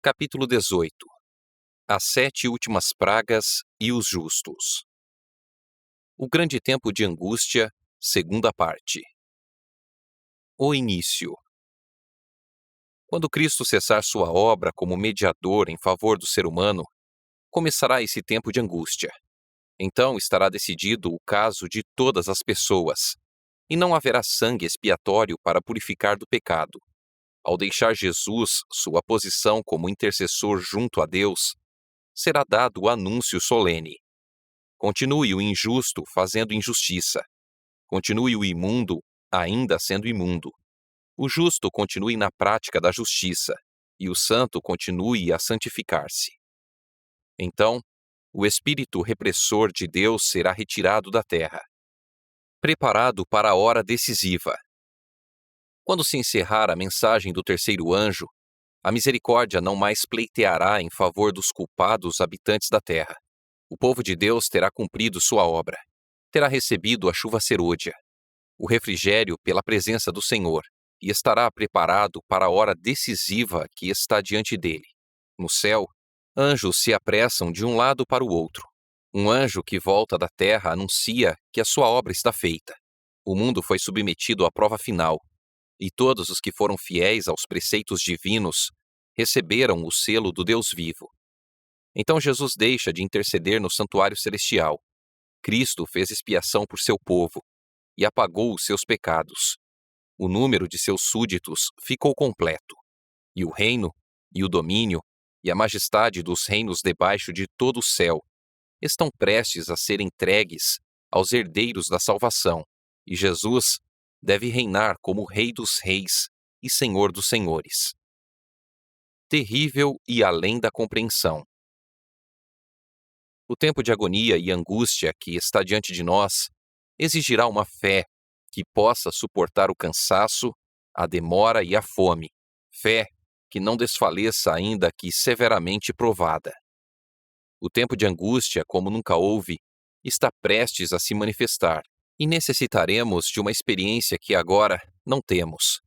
Capítulo 18. As 7 últimas pragas e os justos. O grande tempo de angústia, segunda parte. O início. Quando Cristo cessar sua obra como mediador em favor do ser humano, começará esse tempo de angústia. Então estará decidido o caso de todas as pessoas, e não haverá sangue expiatório para purificar do pecado. Ao deixar Jesus sua posição como intercessor junto a Deus, será dado o anúncio solene. Continue o injusto fazendo injustiça. Continue o imundo ainda sendo imundo. O justo continue na prática da justiça, e o santo continue a santificar-se. Então, o espírito repressor de Deus será retirado da terra, preparado para a hora decisiva. Quando se encerrar a mensagem do terceiro anjo, a misericórdia não mais pleiteará em favor dos culpados habitantes da terra. O povo de Deus terá cumprido sua obra, terá recebido a chuva serôdia, o refrigério pela presença do Senhor, e estará preparado para a hora decisiva que está diante dele. No céu, anjos se apressam de um lado para o outro. Um anjo que volta da terra anuncia que a sua obra está feita. O mundo foi submetido à prova final, e todos os que foram fiéis aos preceitos divinos receberam o selo do Deus vivo. Então Jesus deixa de interceder no santuário celestial. Cristo fez expiação por seu povo e apagou os seus pecados. O número de seus súditos ficou completo, e o reino, e o domínio, e a majestade dos reinos debaixo de todo o céu estão prestes a ser entregues aos herdeiros da salvação, e Jesus deve reinar como Rei dos Reis e Senhor dos Senhores. Terrível e além da compreensão. O tempo de agonia e angústia que está diante de nós exigirá uma fé que possa suportar o cansaço, a demora e a fome, fé que não desfaleça ainda que severamente provada. O tempo de angústia, como nunca houve, está prestes a se manifestar, e necessitaremos de uma experiência que agora não temos,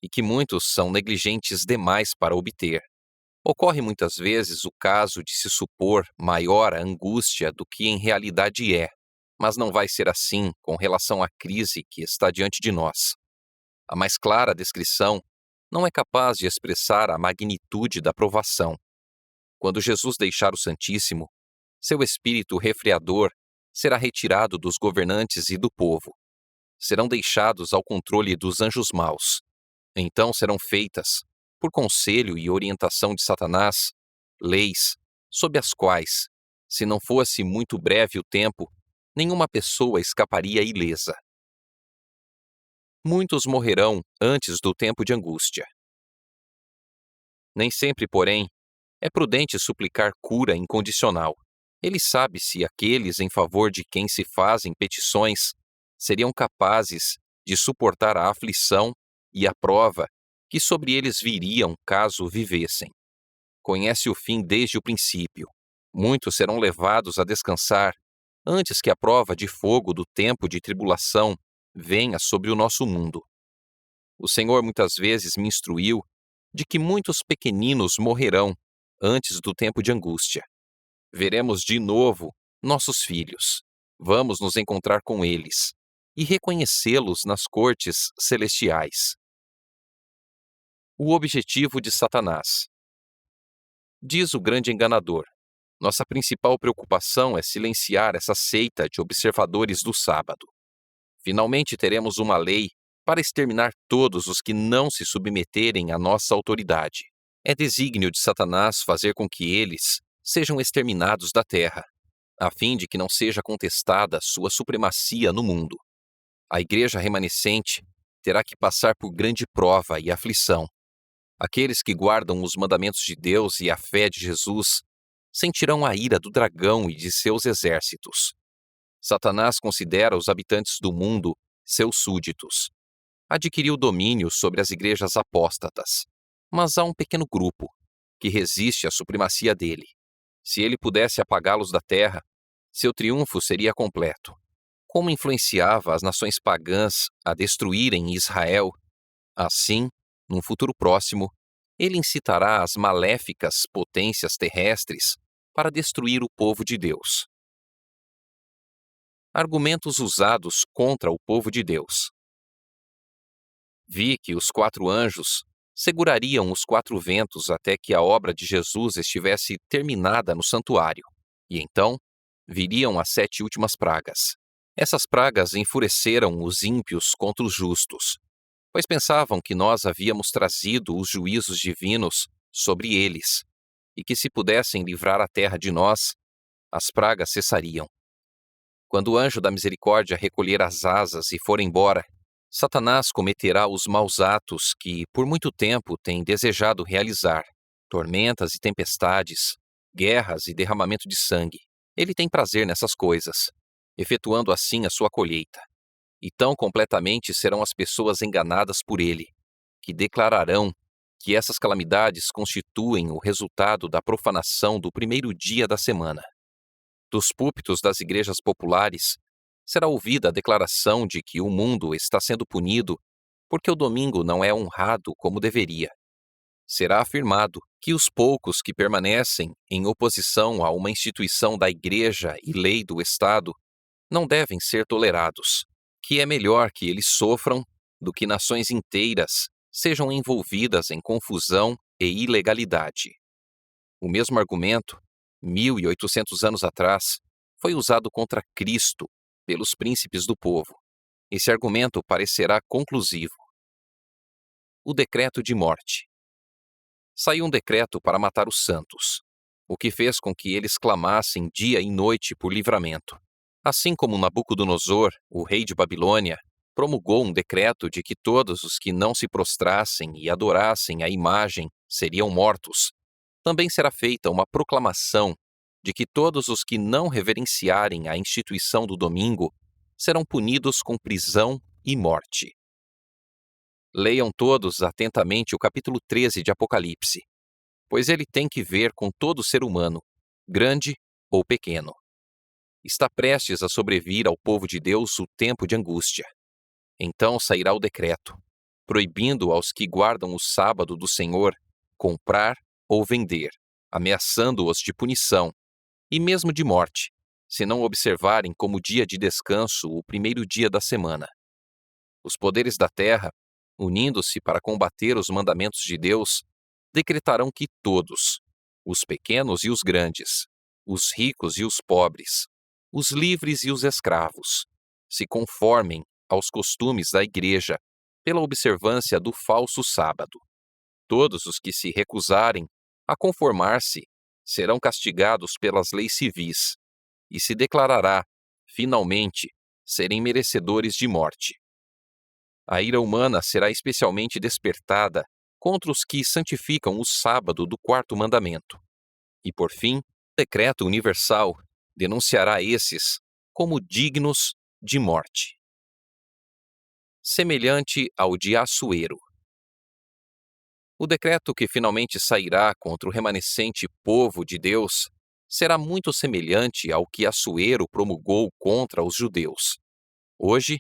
e que muitos são negligentes demais para obter. Ocorre muitas vezes o caso de se supor maior a angústia do que em realidade é, mas não vai ser assim com relação à crise que está diante de nós. A mais clara descrição não é capaz de expressar a magnitude da provação. Quando Jesus deixar o Santíssimo, seu espírito refreador será retirado dos governantes e do povo. Serão deixados ao controle dos anjos maus. Então serão feitas, por conselho e orientação de Satanás, leis, sob as quais, se não fosse muito breve o tempo, nenhuma pessoa escaparia ilesa. Muitos morrerão antes do tempo de angústia. Nem sempre, porém, é prudente suplicar cura incondicional. Ele sabe se aqueles em favor de quem se fazem petições seriam capazes de suportar a aflição e a prova que sobre eles viriam caso vivessem. Conhece o fim desde o princípio. Muitos serão levados a descansar antes que a prova de fogo do tempo de tribulação venha sobre o nosso mundo. O Senhor muitas vezes me instruiu de que muitos pequeninos morrerão antes do tempo de angústia. Veremos de novo nossos filhos. Vamos nos encontrar com eles e reconhecê-los nas cortes celestiais. O objetivo de Satanás. Diz o grande enganador: nossa principal preocupação é silenciar essa seita de observadores do sábado. Finalmente teremos uma lei para exterminar todos os que não se submeterem à nossa autoridade. É desígnio de Satanás fazer com que eles sejam exterminados da terra, a fim de que não seja contestada sua supremacia no mundo. A igreja remanescente terá que passar por grande prova e aflição. Aqueles que guardam os mandamentos de Deus e a fé de Jesus sentirão a ira do dragão e de seus exércitos. Satanás considera os habitantes do mundo seus súditos. Adquiriu domínio sobre as igrejas apóstatas, mas há um pequeno grupo que resiste à supremacia dele. Se ele pudesse apagá-los da terra, seu triunfo seria completo. Como influenciava as nações pagãs a destruírem Israel, assim, num futuro próximo, Ele incitará as maléficas potências terrestres para destruir o povo de Deus. Argumentos usados contra o povo de Deus. Vi que os 4 anjos segurariam os 4 ventos até que a obra de Jesus estivesse terminada no santuário, e então viriam as 7 últimas pragas. Essas pragas enfureceram os ímpios contra os justos, pois pensavam que nós havíamos trazido os juízos divinos sobre eles, e que se pudessem livrar a terra de nós, as pragas cessariam. Quando o anjo da misericórdia recolher as asas e for embora, Satanás cometerá os maus atos que, por muito tempo, tem desejado realizar: tormentas e tempestades, guerras e derramamento de sangue. Ele tem prazer nessas coisas, efetuando assim a sua colheita. E tão completamente serão as pessoas enganadas por ele, que declararão que essas calamidades constituem o resultado da profanação do primeiro dia da semana. Dos púlpitos das igrejas populares, será ouvida a declaração de que o mundo está sendo punido porque o domingo não é honrado como deveria. Será afirmado que os poucos que permanecem em oposição a uma instituição da igreja e lei do Estado não devem ser tolerados, que é melhor que eles sofram do que nações inteiras sejam envolvidas em confusão e ilegalidade. O mesmo argumento, 1800 anos atrás, foi usado contra Cristo pelos príncipes do povo. Esse argumento parecerá conclusivo. O decreto de morte. Saiu um decreto para matar os santos, o que fez com que eles clamassem dia e noite por livramento. Assim como Nabucodonosor, o rei de Babilônia, promulgou um decreto de que todos os que não se prostrassem e adorassem a imagem seriam mortos, também será feita uma proclamação de que todos os que não reverenciarem a instituição do domingo serão punidos com prisão e morte. Leiam todos atentamente o capítulo 13 de Apocalipse, pois ele tem que ver com todo ser humano, grande ou pequeno. Está prestes a sobrevir ao povo de Deus o tempo de angústia. Então sairá o decreto, proibindo aos que guardam o sábado do Senhor comprar ou vender, ameaçando-os de punição, e mesmo de morte, se não observarem como dia de descanso o primeiro dia da semana. Os poderes da terra, unindo-se para combater os mandamentos de Deus, decretarão que todos, os pequenos e os grandes, os ricos e os pobres, os livres e os escravos, se conformem aos costumes da igreja pela observância do falso sábado. Todos os que se recusarem a conformar-se serão castigados pelas leis civis, e se declarará, finalmente, serem merecedores de morte. A ira humana será especialmente despertada contra os que santificam o sábado do 4º mandamento. E, por fim, o decreto universal denunciará esses como dignos de morte. Semelhante ao de Assuero. O decreto que finalmente sairá contra o remanescente povo de Deus será muito semelhante ao que Assuero promulgou contra os judeus. Hoje,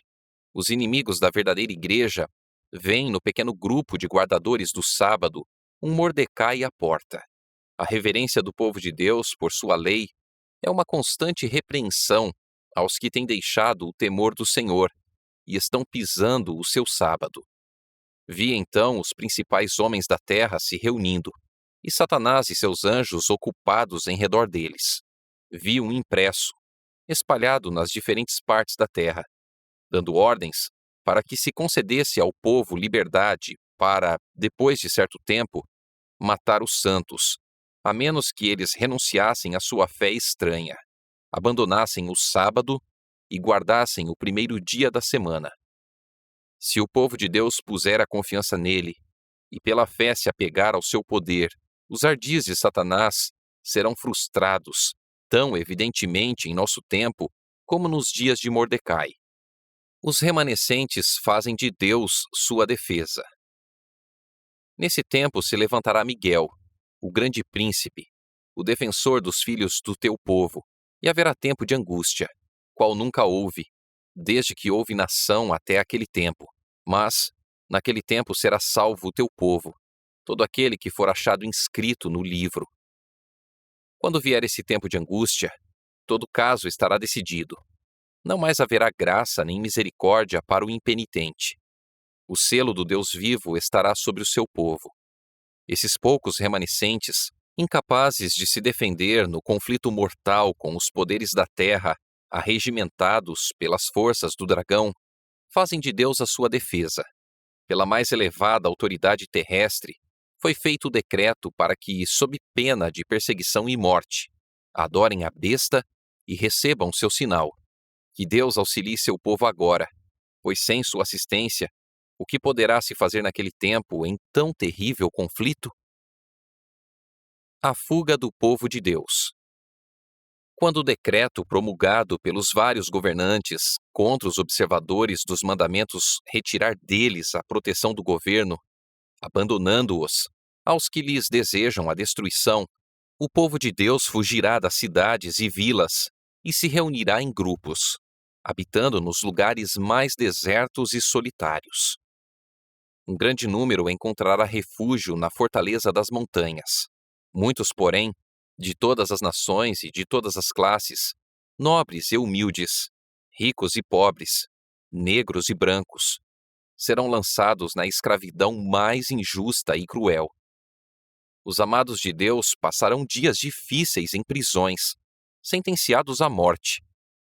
os inimigos da verdadeira igreja veem no pequeno grupo de guardadores do sábado um Mordecai à porta. A reverência do povo de Deus por sua lei é uma constante repreensão aos que têm deixado o temor do Senhor e estão pisando o seu sábado. Vi então os principais homens da terra se reunindo, e Satanás e seus anjos ocupados em redor deles. Vi um impresso, espalhado nas diferentes partes da terra, dando ordens para que se concedesse ao povo liberdade para, depois de certo tempo, matar os santos, a menos que eles renunciassem à sua fé estranha, abandonassem o sábado e guardassem o primeiro dia da semana. Se o povo de Deus puser a confiança nele e pela fé se apegar ao seu poder, os ardis de Satanás serão frustrados, tão evidentemente em nosso tempo como nos dias de Mordecai. Os remanescentes fazem de Deus sua defesa. Nesse tempo se levantará Miguel, o grande príncipe, o defensor dos filhos do teu povo, e haverá tempo de angústia, qual nunca houve, desde que houve nação até aquele tempo. Mas, naquele tempo será salvo o teu povo, todo aquele que for achado inscrito no livro. Quando vier esse tempo de angústia, todo caso estará decidido. Não mais haverá graça nem misericórdia para o impenitente. O selo do Deus vivo estará sobre o seu povo. Esses poucos remanescentes, incapazes de se defender no conflito mortal com os poderes da terra, arregimentados pelas forças do dragão, fazem de Deus a sua defesa. Pela mais elevada autoridade terrestre, foi feito o decreto para que, sob pena de perseguição e morte, adorem a besta e recebam seu sinal. Que Deus auxilie seu povo agora, pois sem sua assistência, o que poderá se fazer naquele tempo em tão terrível conflito? A fuga do povo de Deus. Quando o decreto promulgado pelos vários governantes contra os observadores dos mandamentos retirar deles a proteção do governo, abandonando-os aos que lhes desejam a destruição, o povo de Deus fugirá das cidades e vilas e se reunirá em grupos, habitando nos lugares mais desertos e solitários. Um grande número encontrará refúgio na fortaleza das montanhas. Muitos, porém, de todas as nações e de todas as classes, nobres e humildes, ricos e pobres, negros e brancos, serão lançados na escravidão mais injusta e cruel. Os amados de Deus passarão dias difíceis em prisões, sentenciados à morte,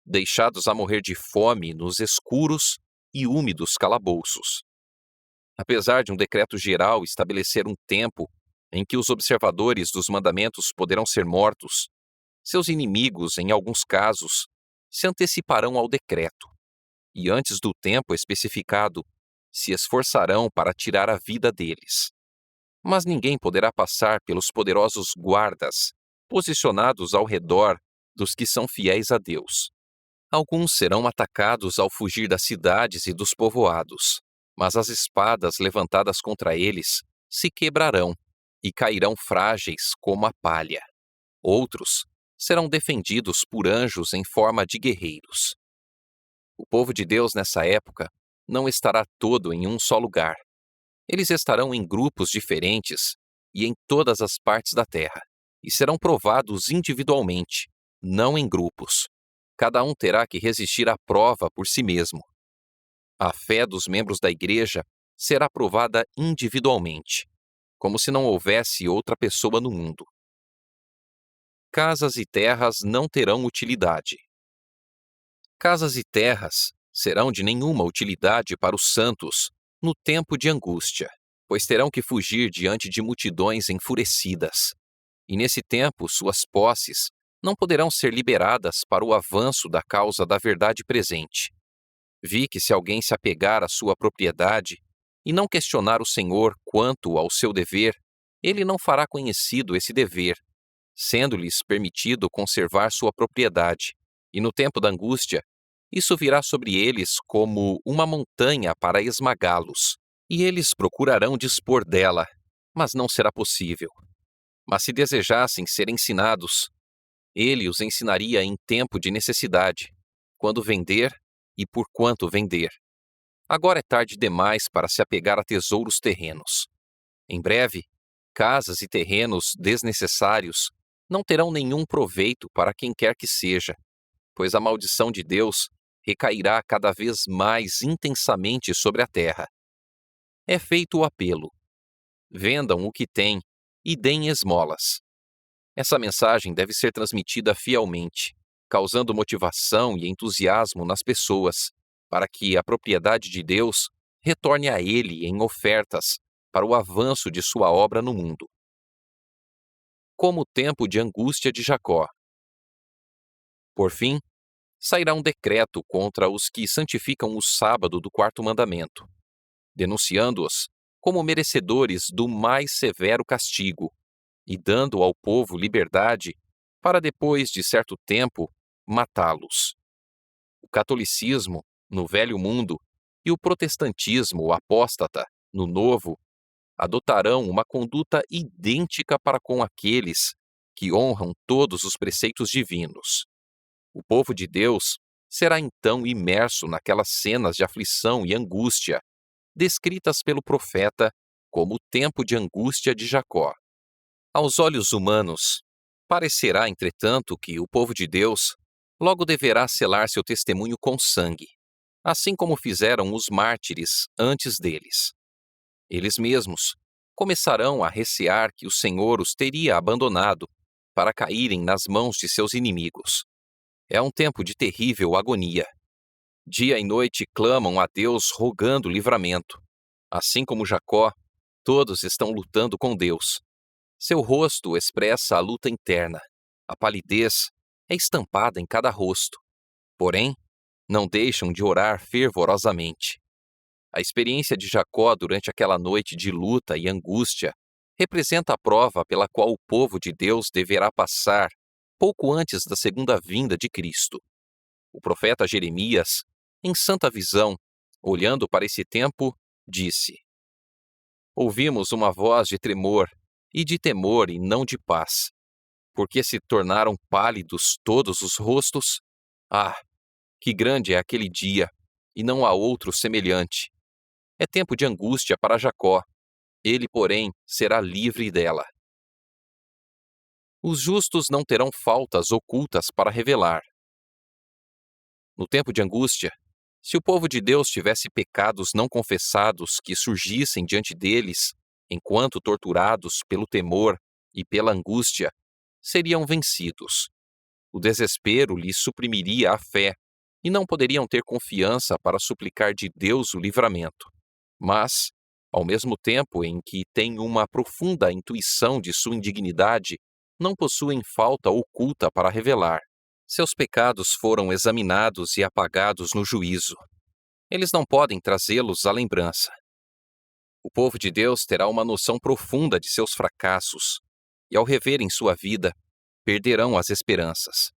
deixados a morrer de fome nos escuros e úmidos calabouços. Apesar de um decreto geral estabelecer um tempo em que os observadores dos mandamentos poderão ser mortos, seus inimigos, em alguns casos, se anteciparão ao decreto e, antes do tempo especificado, se esforçarão para tirar a vida deles. Mas ninguém poderá passar pelos poderosos guardas posicionados ao redor dos que são fiéis a Deus. Alguns serão atacados ao fugir das cidades e dos povoados, mas as espadas levantadas contra eles se quebrarão e cairão frágeis como a palha. Outros serão defendidos por anjos em forma de guerreiros. O povo de Deus nessa época não estará todo em um só lugar. Eles estarão em grupos diferentes e em todas as partes da terra, e serão provados individualmente, não em grupos. Cada um terá que resistir à prova por si mesmo. A fé dos membros da igreja será provada individualmente, como se não houvesse outra pessoa no mundo. Casas e terras não terão utilidade. Casas e terras serão de nenhuma utilidade para os santos no tempo de angústia, pois terão que fugir diante de multidões enfurecidas. E nesse tempo suas posses não poderão ser liberadas para o avanço da causa da verdade presente. Vi que se alguém se apegar à sua propriedade e não questionar o Senhor quanto ao seu dever, ele não fará conhecido esse dever, sendo-lhes permitido conservar sua propriedade, e no tempo da angústia, isso virá sobre eles como uma montanha para esmagá-los, e eles procurarão dispor dela, mas não será possível. Mas se desejassem ser ensinados, ele os ensinaria em tempo de necessidade, quando vender e por quanto vender. Agora é tarde demais para se apegar a tesouros terrenos. Em breve, casas e terrenos desnecessários não terão nenhum proveito para quem quer que seja, pois a maldição de Deus recairá cada vez mais intensamente sobre a terra. É feito o apelo: vendam o que têm e deem esmolas. Essa mensagem deve ser transmitida fielmente, causando motivação e entusiasmo nas pessoas, para que a propriedade de Deus retorne a ele em ofertas para o avanço de sua obra no mundo. Como o tempo de angústia de Jacó. Por fim, sairá um decreto contra os que santificam o sábado do quarto mandamento, denunciando-os como merecedores do mais severo castigo e dando ao povo liberdade para, depois de certo tempo, matá-los. O catolicismo, no Velho Mundo, e o protestantismo apóstata, no Novo, adotarão uma conduta idêntica para com aqueles que honram todos os preceitos divinos. O povo de Deus será então imerso naquelas cenas de aflição e angústia descritas pelo profeta como o tempo de angústia de Jacó. Aos olhos humanos, parecerá, entretanto, que o povo de Deus logo deverá selar seu testemunho com sangue, assim como fizeram os mártires antes deles. Eles mesmos começarão a recear que o Senhor os teria abandonado para caírem nas mãos de seus inimigos. É um tempo de terrível agonia. Dia e noite clamam a Deus rogando livramento. Assim como Jacó, todos estão lutando com Deus. Seu rosto expressa a luta interna. A palidez é estampada em cada rosto. Porém, não deixam de orar fervorosamente. A experiência de Jacó durante aquela noite de luta e angústia representa a prova pela qual o povo de Deus deverá passar pouco antes da segunda vinda de Cristo. O profeta Jeremias, em santa visão, olhando para esse tempo, disse: Ouvimos uma voz de tremor e de temor e não de paz, porque se tornaram pálidos todos os rostos. Ah, que grande é aquele dia, e não há outro semelhante. É tempo de angústia para Jacó, ele, porém, será livre dela. Os justos não terão faltas ocultas para revelar. No tempo de angústia, se o povo de Deus tivesse pecados não confessados que surgissem diante deles, enquanto torturados pelo temor e pela angústia, seriam vencidos. O desespero lhes suprimiria a fé, e não poderiam ter confiança para suplicar de Deus o livramento. Mas, ao mesmo tempo em que têm uma profunda intuição de sua indignidade, não possuem falta oculta para revelar. Seus pecados foram examinados e apagados no juízo. Eles não podem trazê-los à lembrança. O povo de Deus terá uma noção profunda de seus fracassos, e ao reverem sua vida, perderão as esperanças.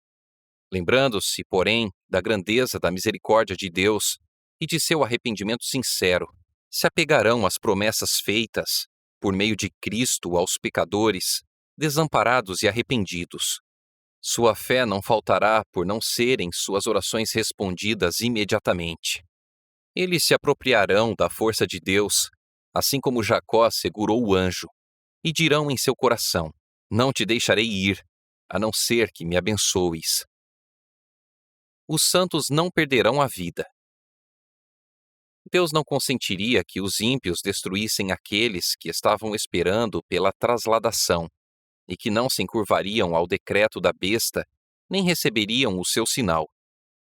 Lembrando-se, porém, da grandeza da misericórdia de Deus e de seu arrependimento sincero, se apegarão às promessas feitas, por meio de Cristo, aos pecadores, desamparados e arrependidos. Sua fé não faltará por não serem suas orações respondidas imediatamente. Eles se apropriarão da força de Deus, assim como Jacó segurou o anjo, e dirão em seu coração: Não te deixarei ir, a não ser que me abençoes. Os santos não perderão a vida. Deus não consentiria que os ímpios destruíssem aqueles que estavam esperando pela trasladação, e que não se encurvariam ao decreto da besta, nem receberiam o seu sinal.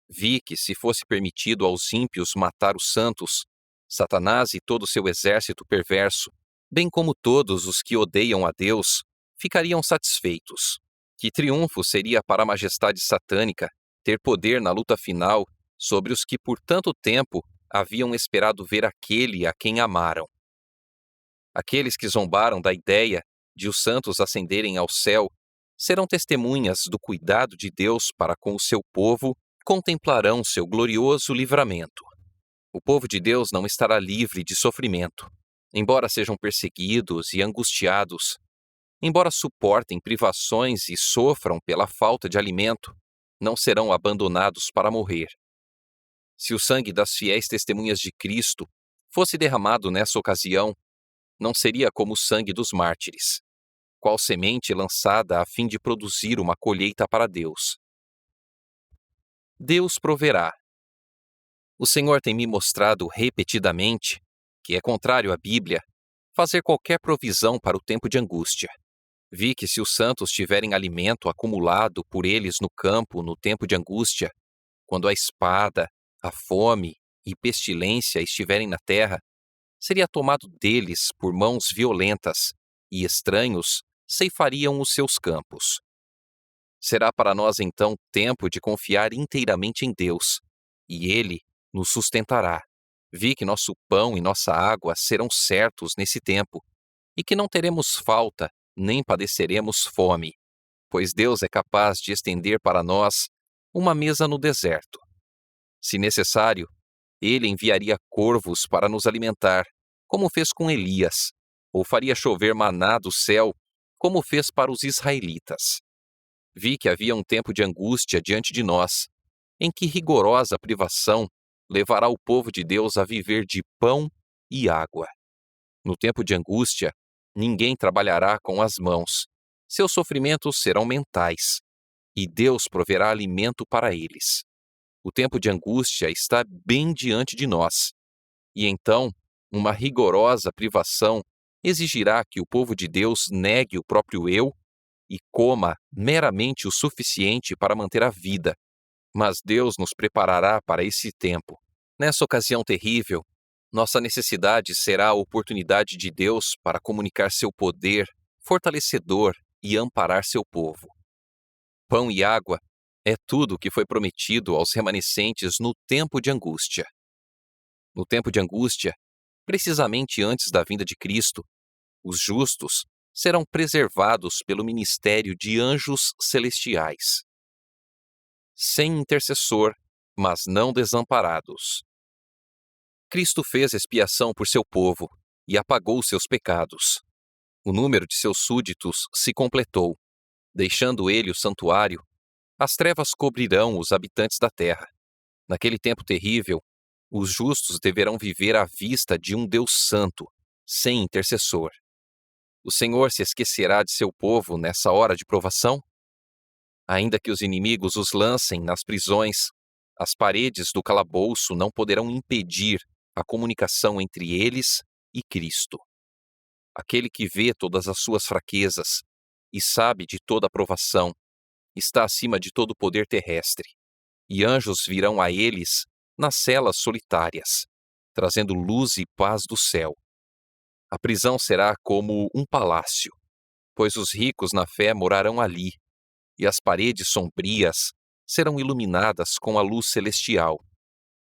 Vi que, se fosse permitido aos ímpios matar os santos, Satanás e todo o seu exército perverso, bem como todos os que odeiam a Deus, ficariam satisfeitos. Que triunfo seria para a majestade satânica ter poder na luta final sobre os que por tanto tempo haviam esperado ver aquele a quem amaram. Aqueles que zombaram da ideia de os santos ascenderem ao céu serão testemunhas do cuidado de Deus para com o seu povo, contemplarão seu glorioso livramento. O povo de Deus não estará livre de sofrimento, embora sejam perseguidos e angustiados, embora suportem privações e sofram pela falta de alimento, não serão abandonados para morrer. Se o sangue das fiéis testemunhas de Cristo fosse derramado nessa ocasião, não seria como o sangue dos mártires, qual semente lançada a fim de produzir uma colheita para Deus. Deus proverá. O Senhor tem me mostrado repetidamente que é contrário à Bíblia fazer qualquer provisão para o tempo de angústia. Vi que se os santos tiverem alimento acumulado por eles no campo no tempo de angústia, quando a espada, a fome e pestilência estiverem na terra, seria tomado deles por mãos violentas, e estranhos ceifariam os seus campos. Será para nós então tempo de confiar inteiramente em Deus, e Ele nos sustentará. Vi que nosso pão e nossa água serão certos nesse tempo, e que não teremos falta, nem padeceremos fome, pois Deus é capaz de estender para nós uma mesa no deserto. Se necessário, Ele enviaria corvos para nos alimentar, como fez com Elias, ou faria chover maná do céu, como fez para os israelitas. Vi que havia um tempo de angústia diante de nós, em que rigorosa privação levará o povo de Deus a viver de pão e água. No tempo de angústia, ninguém trabalhará com as mãos. Seus sofrimentos serão mentais, e Deus proverá alimento para eles. O tempo de angústia está bem diante de nós. E então, uma rigorosa privação exigirá que o povo de Deus negue o próprio eu e coma meramente o suficiente para manter a vida. Mas Deus nos preparará para esse tempo. Nessa ocasião terrível, nossa necessidade será a oportunidade de Deus para comunicar seu poder, fortalecedor e amparar seu povo. Pão e água é tudo o que foi prometido aos remanescentes no tempo de angústia. No tempo de angústia, precisamente antes da vinda de Cristo, os justos serão preservados pelo ministério de anjos celestiais. Sem intercessor, mas não desamparados. Cristo fez expiação por seu povo e apagou seus pecados. O número de seus súditos se completou. Deixando ele o santuário, as trevas cobrirão os habitantes da terra. Naquele tempo terrível, os justos deverão viver à vista de um Deus santo, sem intercessor. O Senhor se esquecerá de seu povo nessa hora de provação? Ainda que os inimigos os lancem nas prisões, as paredes do calabouço não poderão impedir a comunicação entre eles e Cristo. Aquele que vê todas as suas fraquezas e sabe de toda a provação, está acima de todo o poder terrestre, e anjos virão a eles nas celas solitárias, trazendo luz e paz do céu. A prisão será como um palácio, pois os ricos na fé morarão ali, e as paredes sombrias serão iluminadas com a luz celestial,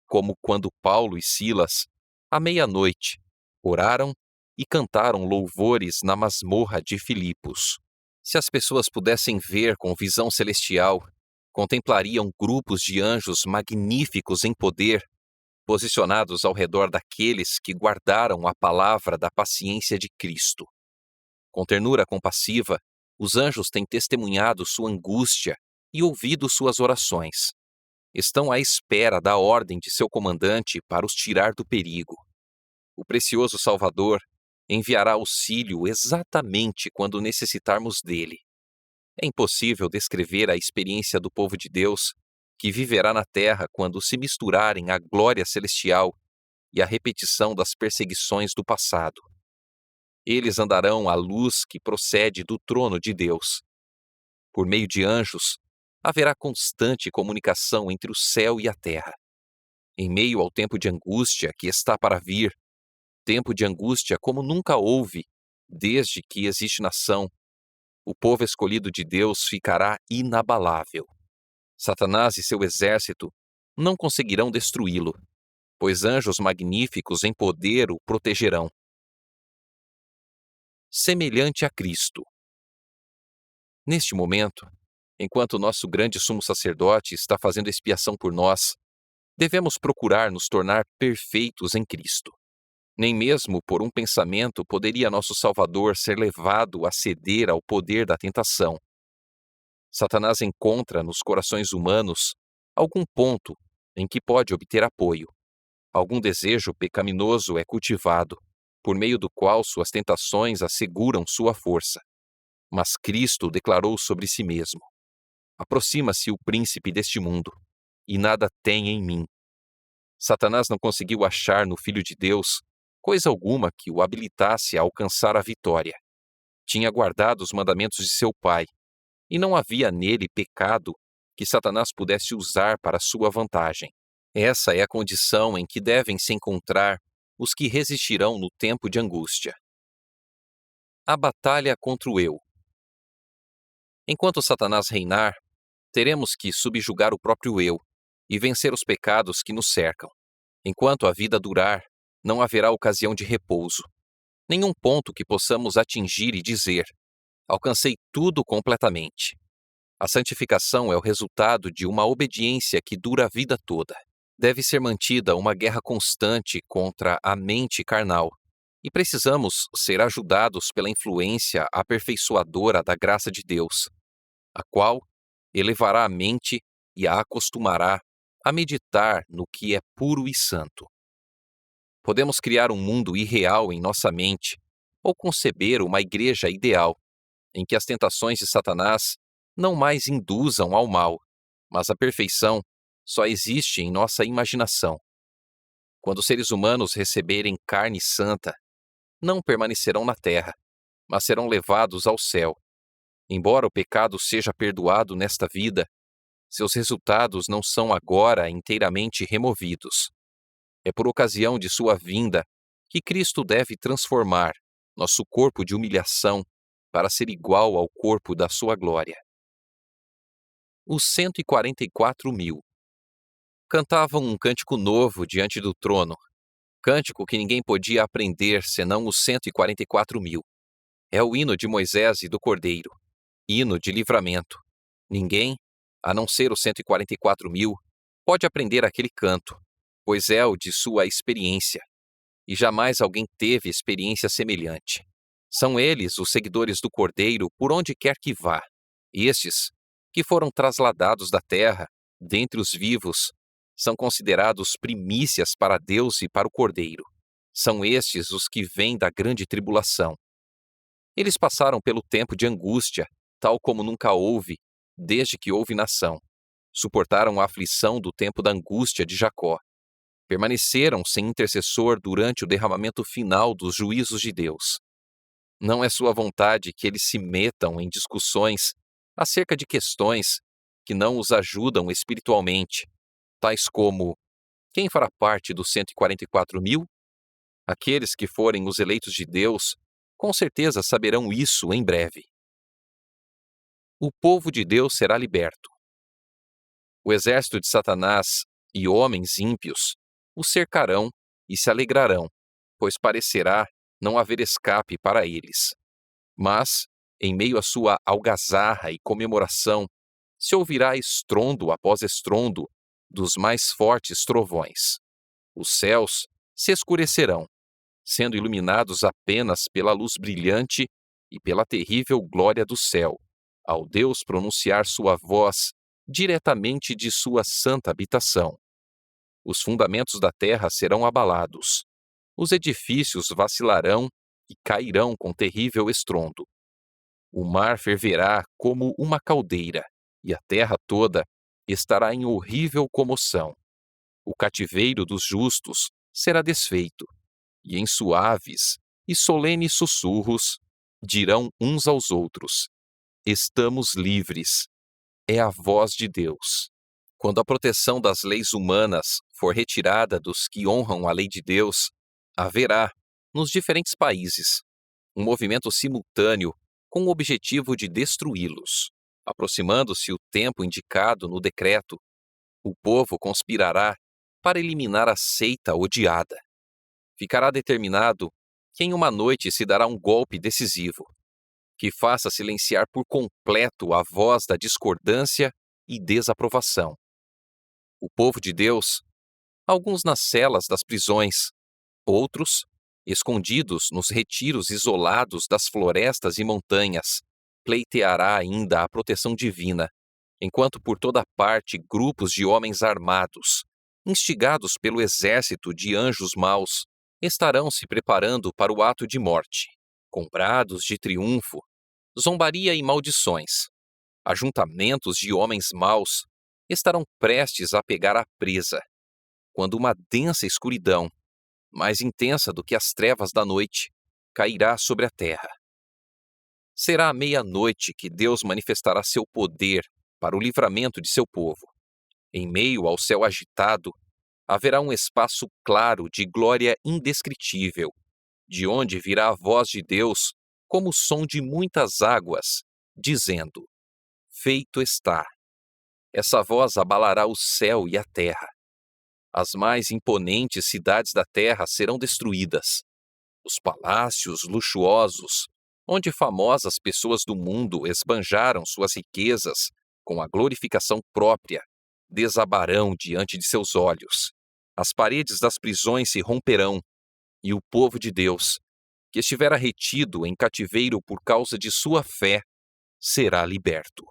como quando Paulo e Silas, à meia-noite, oraram e cantaram louvores na masmorra de Filipos. Se as pessoas pudessem ver com visão celestial, contemplariam grupos de anjos magníficos em poder, posicionados ao redor daqueles que guardaram a palavra da paciência de Cristo. Com ternura compassiva, os anjos têm testemunhado sua angústia e ouvido suas orações. Estão à espera da ordem de seu comandante para os tirar do perigo. O precioso Salvador enviará auxílio exatamente quando necessitarmos dele. É impossível descrever a experiência do povo de Deus que viverá na terra quando se misturarem a glória celestial e a repetição das perseguições do passado. Eles andarão à luz que procede do trono de Deus. Por meio de anjos, haverá constante comunicação entre o céu e a terra. Em meio ao tempo de angústia que está para vir, tempo de angústia como nunca houve, desde que existe nação, o povo escolhido de Deus ficará inabalável. Satanás e seu exército não conseguirão destruí-lo, pois anjos magníficos em poder o protegerão. Semelhante a Cristo. Neste momento, enquanto nosso grande sumo sacerdote está fazendo expiação por nós, devemos procurar nos tornar perfeitos em Cristo. Nem mesmo por um pensamento poderia nosso Salvador ser levado a ceder ao poder da tentação. Satanás encontra nos corações humanos algum ponto em que pode obter apoio. Algum desejo pecaminoso é cultivado, por meio do qual suas tentações asseguram sua força. Mas Cristo declarou sobre si mesmo: aproxima-se o príncipe deste mundo, e nada tem em mim. Satanás não conseguiu achar no Filho de Deus coisa alguma que o habilitasse a alcançar a vitória. Tinha guardado os mandamentos de seu pai, e não havia nele pecado que Satanás pudesse usar para sua vantagem. Essa é a condição em que devem se encontrar os que resistirão no tempo de angústia. A batalha contra o eu. Enquanto Satanás reinar, teremos que subjugar o próprio eu e vencer os pecados que nos cercam. Enquanto a vida durar, não haverá ocasião de repouso. Nenhum ponto que possamos atingir e dizer: alcancei tudo completamente. A santificação é o resultado de uma obediência que dura a vida toda. Deve ser mantida uma guerra constante contra a mente carnal, e precisamos ser ajudados pela influência aperfeiçoadora da graça de Deus, a qual elevará a mente e a acostumará a meditar no que é puro e santo. Podemos criar um mundo irreal em nossa mente ou conceber uma igreja ideal, em que as tentações de Satanás não mais induzam ao mal, mas a perfeição só existe em nossa imaginação. Quando os seres humanos receberem carne santa, não permanecerão na terra, mas serão levados ao céu. Embora o pecado seja perdoado nesta vida, seus resultados não são agora inteiramente removidos. É por ocasião de sua vinda que Cristo deve transformar nosso corpo de humilhação para ser igual ao corpo da sua glória. Os 144.000 cantavam um cântico novo diante do trono, cântico que ninguém podia aprender senão os 144.000. É o hino de Moisés e do Cordeiro, hino de livramento. Ninguém, a não ser os 144.000, pode aprender aquele canto, pois é o de sua experiência, e jamais alguém teve experiência semelhante. São eles os seguidores do Cordeiro por onde quer que vá. Estes, que foram trasladados da terra, dentre os vivos, são considerados primícias para Deus e para o Cordeiro. São estes os que vêm da grande tribulação. Eles passaram pelo tempo de angústia, tal como nunca houve, desde que houve nação. Suportaram a aflição do tempo da angústia de Jacó. Permaneceram sem intercessor durante o derramamento final dos juízos de Deus. Não é sua vontade que eles se metam em discussões acerca de questões que não os ajudam espiritualmente, tais como: quem fará parte dos 144.000? Aqueles que forem os eleitos de Deus, com certeza saberão isso em breve. O povo de Deus será liberto. O exército de Satanás e homens ímpios o cercarão e se alegrarão, pois parecerá não haver escape para eles. Mas, em meio à sua algazarra e comemoração, se ouvirá estrondo após estrondo dos mais fortes trovões. Os céus se escurecerão, sendo iluminados apenas pela luz brilhante e pela terrível glória do céu, ao Deus pronunciar sua voz diretamente de sua santa habitação. Os fundamentos da terra serão abalados. Os edifícios vacilarão e cairão com terrível estrondo. O mar ferverá como uma caldeira, e a terra toda estará em horrível comoção. O cativeiro dos justos será desfeito, e em suaves e solenes sussurros dirão uns aos outros: estamos livres. É a voz de Deus. Quando a proteção das leis humanas for retirada dos que honram a lei de Deus, haverá, nos diferentes países, um movimento simultâneo com o objetivo de destruí-los. Aproximando-se o tempo indicado no decreto, o povo conspirará para eliminar a seita odiada. Ficará determinado que em uma noite se dará um golpe decisivo, que faça silenciar por completo a voz da discordância e desaprovação. O povo de Deus, alguns nas celas das prisões, outros, escondidos nos retiros isolados das florestas e montanhas, pleiteará ainda a proteção divina, enquanto por toda parte grupos de homens armados, instigados pelo exército de anjos maus, estarão se preparando para o ato de morte, com brados de triunfo, zombaria e maldições. Ajuntamentos de homens maus estarão prestes a pegar a presa, quando uma densa escuridão, mais intensa do que as trevas da noite, cairá sobre a terra. Será à meia-noite que Deus manifestará seu poder para o livramento de seu povo. Em meio ao céu agitado, haverá um espaço claro de glória indescritível, de onde virá a voz de Deus como o som de muitas águas, dizendo: feito está. Essa voz abalará o céu e a terra. As mais imponentes cidades da terra serão destruídas. Os palácios luxuosos, onde famosas pessoas do mundo esbanjaram suas riquezas com a glorificação própria, desabarão diante de seus olhos. As paredes das prisões se romperão, e o povo de Deus, que estivera retido em cativeiro por causa de sua fé, será liberto.